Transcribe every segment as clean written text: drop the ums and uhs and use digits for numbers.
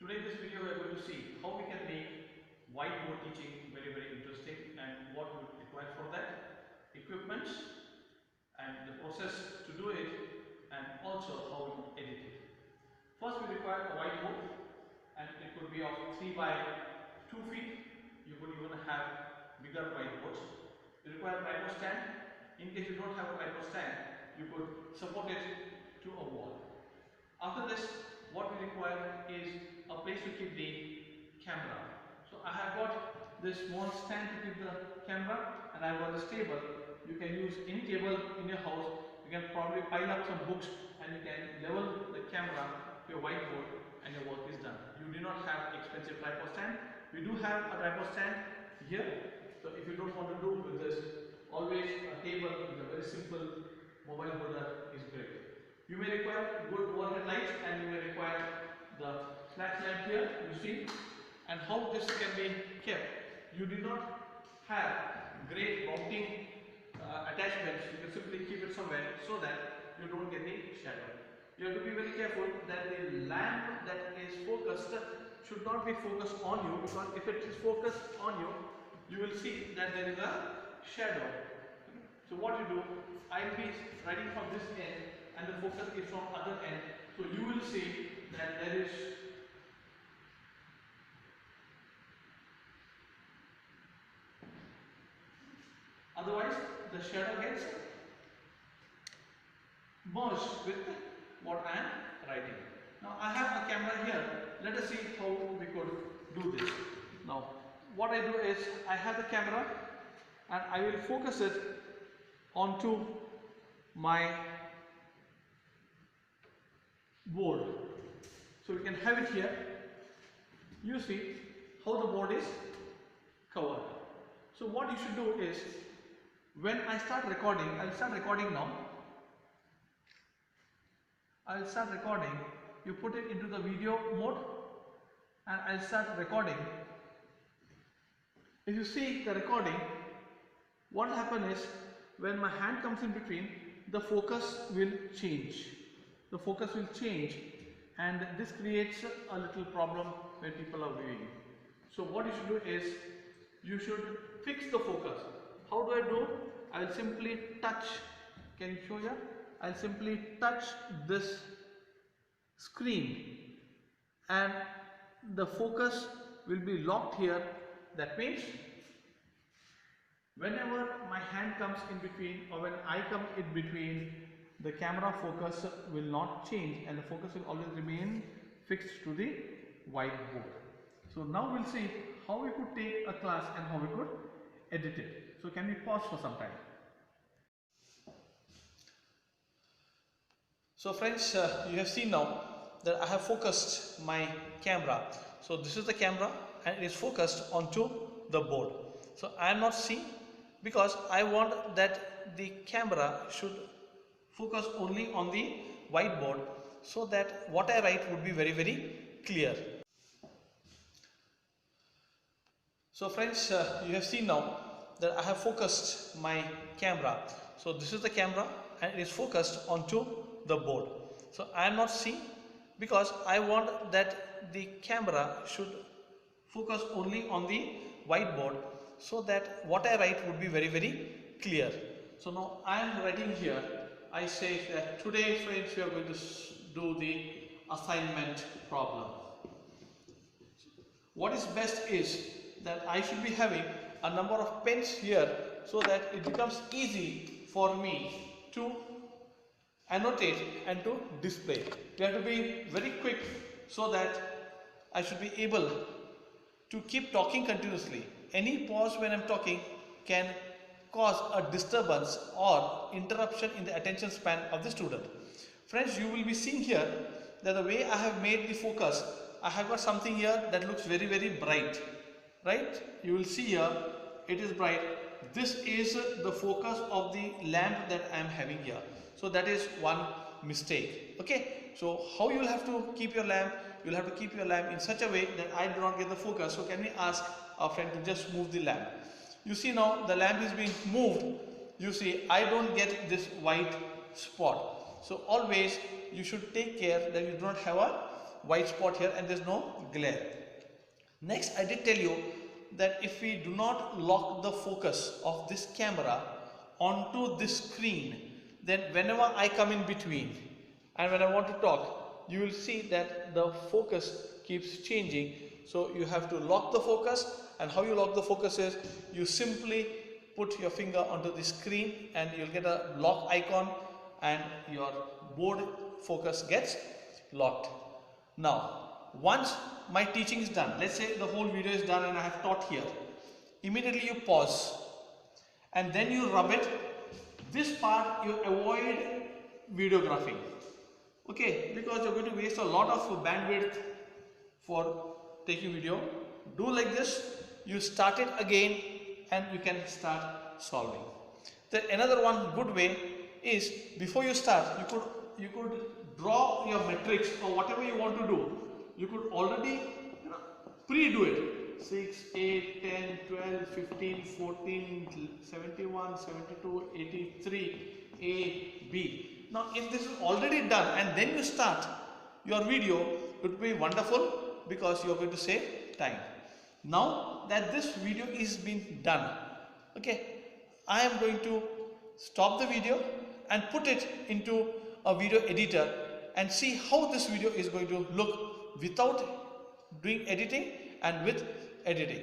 Today in this video we are going to see how we can make whiteboard teaching very interesting and what we require for that, equipment and the process to do it, and also how we can edit it. First we require a whiteboard, and it could be of 3 by 2 feet. You could even have bigger whiteboards. You require a tripod stand. In case you don't have a tripod stand, you could support it to a wall. After this, what we require is a place to keep the camera. So I have got this small stand to keep the camera, and I have got this table. You can use any table in your house. You can probably pile up some books and you can level the camera to your whiteboard and your work is done. You do not have expensive tripod stand. We do have a tripod stand here. So if you don't want to do with this, always a table with a very simple mobile holder is great. You may require good overhead lights, and you may require the flash lamp here, you see. And how this can be kept. You do not have great mounting attachments. You can simply keep it somewhere so that you don't get the shadow. You have to be very careful that the lamp that is focused should not be focused on you, because if it is focused on you, you will see that there is a shadow. So what you do, I will be writing from this end and the focus is from other end. So you will see that there is otherwise the shadow gets merged with what I am writing. Now I have a camera here. Let us see how we could do this. Now what I do is I have the camera and I will focus it onto my board. So we can have it here. You see how the board is covered. So what you should do is, when I start recording, I'll start recording now. I'll start recording. You put it into the video mode and I'll start recording. If you see the recording, what will happen is when my hand comes in between, the focus will change. The focus will change, and this creates a little problem when people are viewing. So what you should do is, you should fix the focus. How do I do? I will simply touch. Can you show here? I will simply touch this screen and the focus will be locked here. That means whenever my hand comes in between, or when I come in between, the camera focus will not change and the focus will always remain fixed to the whiteboard. So now we'll see how we could take a class and how we could edit it. So can we pause for some time? So friends, you have seen now that I have focused my camera. So this is the camera and it is focused onto the board. So I am not seeing, because I want that the camera should focus only on the whiteboard, so that what I write would be very clear. So friends, you have seen now that I have focused my camera. So this is the camera and it is focused onto the board. So I am not seeing, because I want that the camera should focus only on the whiteboard, so that what I write would be very clear. So now I am writing here. I say that today, friends, we are going to do the assignment problem. What is best is that I should be having a number of pens here, so that it becomes easy for me to annotate and to display. We have to be very quick, so that I should be able to keep talking continuously. Any pause when I am talking can cause a disturbance or interruption in the attention span of the student. Friends, you will be seeing here that the way I have made the focus, I have got something here that looks very bright, right? You will see here it is bright. This is the focus of the lamp that I am having here. So that is one mistake. Okay, so how you will have to keep your lamp? You will have to keep your lamp in such a way that I do not get the focus. So can we ask our friend to just move the lamp? You see now the lamp is being moved. You see I don't get this white spot. So always you should take care that you do not have a white spot here and there's no glare. Next, I did tell you that if we do not lock the focus of this camera onto this screen, then whenever I come in between and when I want to talk, you will see that the focus keeps changing. So you have to lock the focus, and how you lock the focus is you simply put your finger onto the screen and you'll get a lock icon and your board focus gets locked. Now, once my teaching is done, let's say the whole video is done and I have taught here, immediately you pause and then you rub it. This part you avoid videographing, okay, because you're going to waste a lot of bandwidth for taking video. Do like this, you start it again and you can start solving. Then another one good way is, before you start, you could draw your metrics or whatever you want to do. You could already pre-do it. 6, 8, 10, 12, 15, 14, 71, 72, 83, A, B. Now if this is already done and then you start your video, it would be wonderful because you are going to save time. Now that this video is being done, okay, I am going to stop the video and put it into a video editor and see how this video is going to look without doing editing and with editing.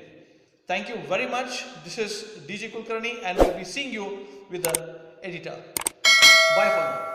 Thank you very much. This is DJ Kulkarni and we'll be seeing you with the editor. Bye for now.